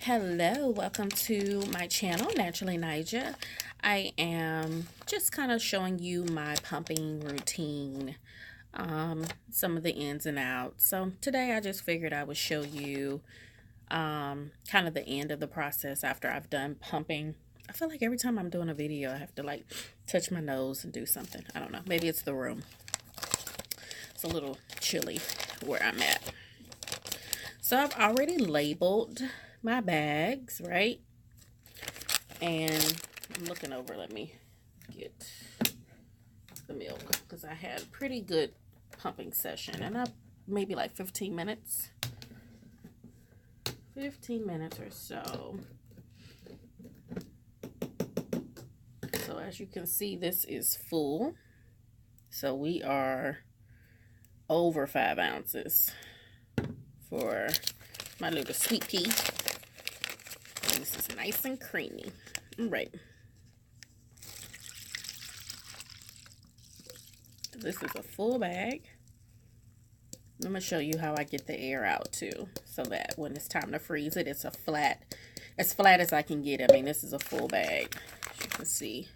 Hello, welcome to my channel, Naturally Nija. I am just kind of showing you my pumping routine, some of the ins and outs. So today I just figured I would show you kind of the end of the process after I've done pumping. I feel like every time I'm doing a video, I have to like touch my nose and do something. I don't know. Maybe it's the room. It's a little chilly where I'm at. So I've already labeled my bags, right? And I'm looking over, let me get the milk because I had a pretty good pumping session, and I maybe like 15 minutes or so. So as you can see, this is full. So we are over 5 ounces for my little sweet pea. And this is nice and creamy. All right. This is a full bag. I'm going to show you how I get the air out too, so that when it's time to freeze it, it's as flat as I can get it. I mean, this is a full bag, as you can see.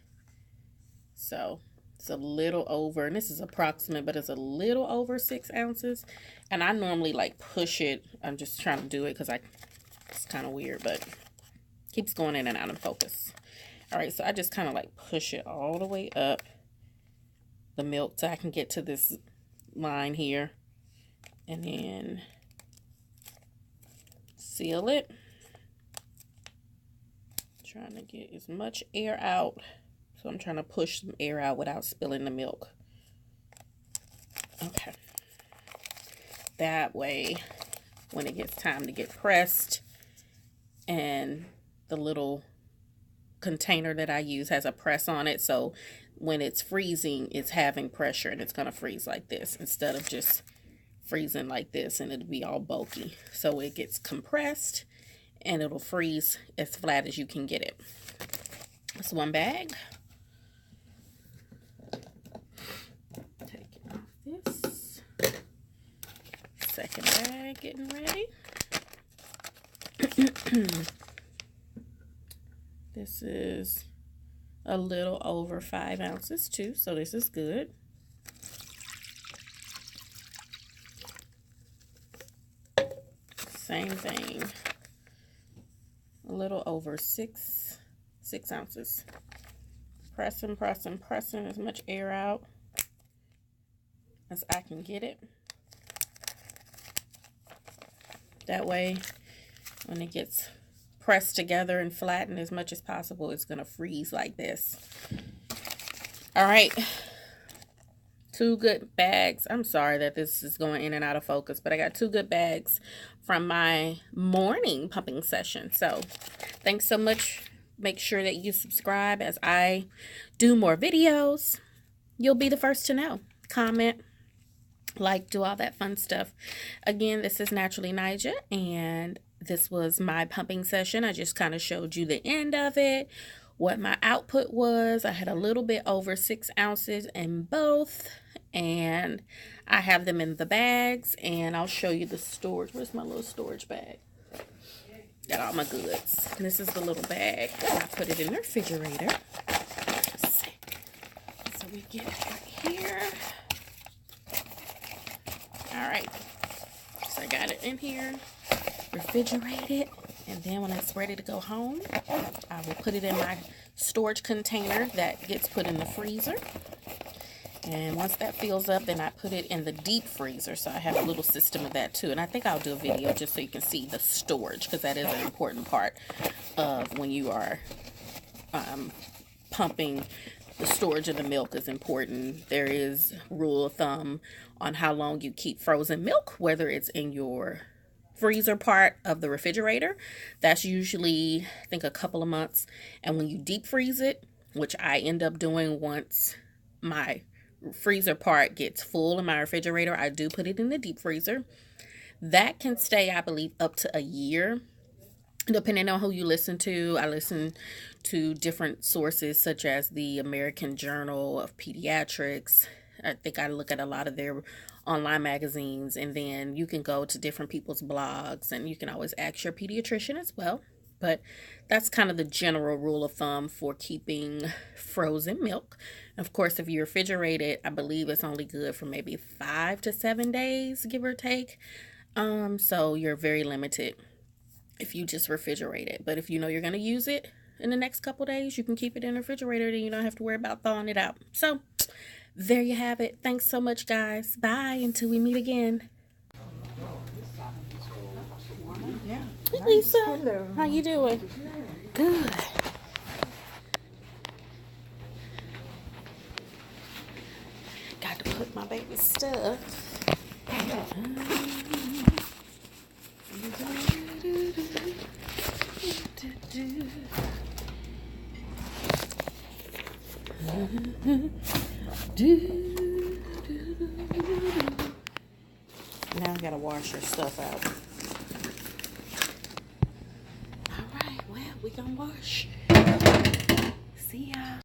So it's a little over, and this is approximate, but it's a little over 6 ounces. And I normally like push it. I'm just trying to do it because it's kind of weird, but keeps going in and out of focus. All right, so I just kind of like push it all the way up the milk so I can get to this line here, and then seal it. Trying to get as much air out. So I'm trying to push some air out without spilling the milk. Okay. That way, when it gets time to get pressed, and the little container that I use has a press on it, so when it's freezing, it's having pressure, and it's going to freeze like this instead of just freezing like this, and it'll be all bulky. So it gets compressed, and it'll freeze as flat as you can get it. That's one bag. Taking off this. Second bag getting ready. This is a little over 5 ounces too, so this is good. Same thing, a little over six ounces. Pressing as much air out as I can get it. That way, when it gets pressed together and flattened as much as possible, it's going to freeze like this. All right. 2 good bags. I'm sorry that this is going in and out of focus, but I got 2 good bags from my morning pumping session. So thanks so much. Make sure that you subscribe as I do more videos. You'll be the first to know. Comment, like, do all that fun stuff. Again, this is Naturally Nija, and this was my pumping session. I just kind of showed you the end of it, what my output was. I had a little bit over 6 ounces in both, and I have them in the bags, and I'll show you the storage. Where's my little storage bag? Got all my goods. And this is the little bag, and I put it in the refrigerator. Let's see. So we get it right here. All right, so I got it in here, refrigerate it, and then when it's ready to go home, I will put it in my storage container that gets put in the freezer. And once that fills up, then I put it in the deep freezer. So I have a little system of that too. And I think I'll do a video just so you can see the storage, because that is an important part of when you are pumping. The storage of the milk is important. There is rule of thumb on how long you keep frozen milk, whether it's in your freezer part of the refrigerator. That's usually, I think, a couple of months. And when you deep freeze it, which I end up doing once my freezer part gets full in my refrigerator, I do put it in the deep freezer. That can stay, I believe, up to a year, depending on who you listen to. I listen to different sources such as the American Journal of Pediatrics. I think I look at a lot of their online magazines, and then you can go to different people's blogs, and you can always ask your pediatrician as well. But that's kind of the general rule of thumb for keeping frozen milk. Of course, if you refrigerate it, I believe it's only good for maybe 5 to 7 days, give or take. So you're very limited if you just refrigerate it. But if you know you're going to use it in the next couple days, you can keep it in the refrigerator and you don't have to worry about thawing it out. So there you have it. Thanks so much, guys. Bye until we meet again. Hey, Lisa. Hello. How you doing? Good. Got to put my baby stuff. Now I gotta wash her stuff out. All right, well, we gonna wash. See ya.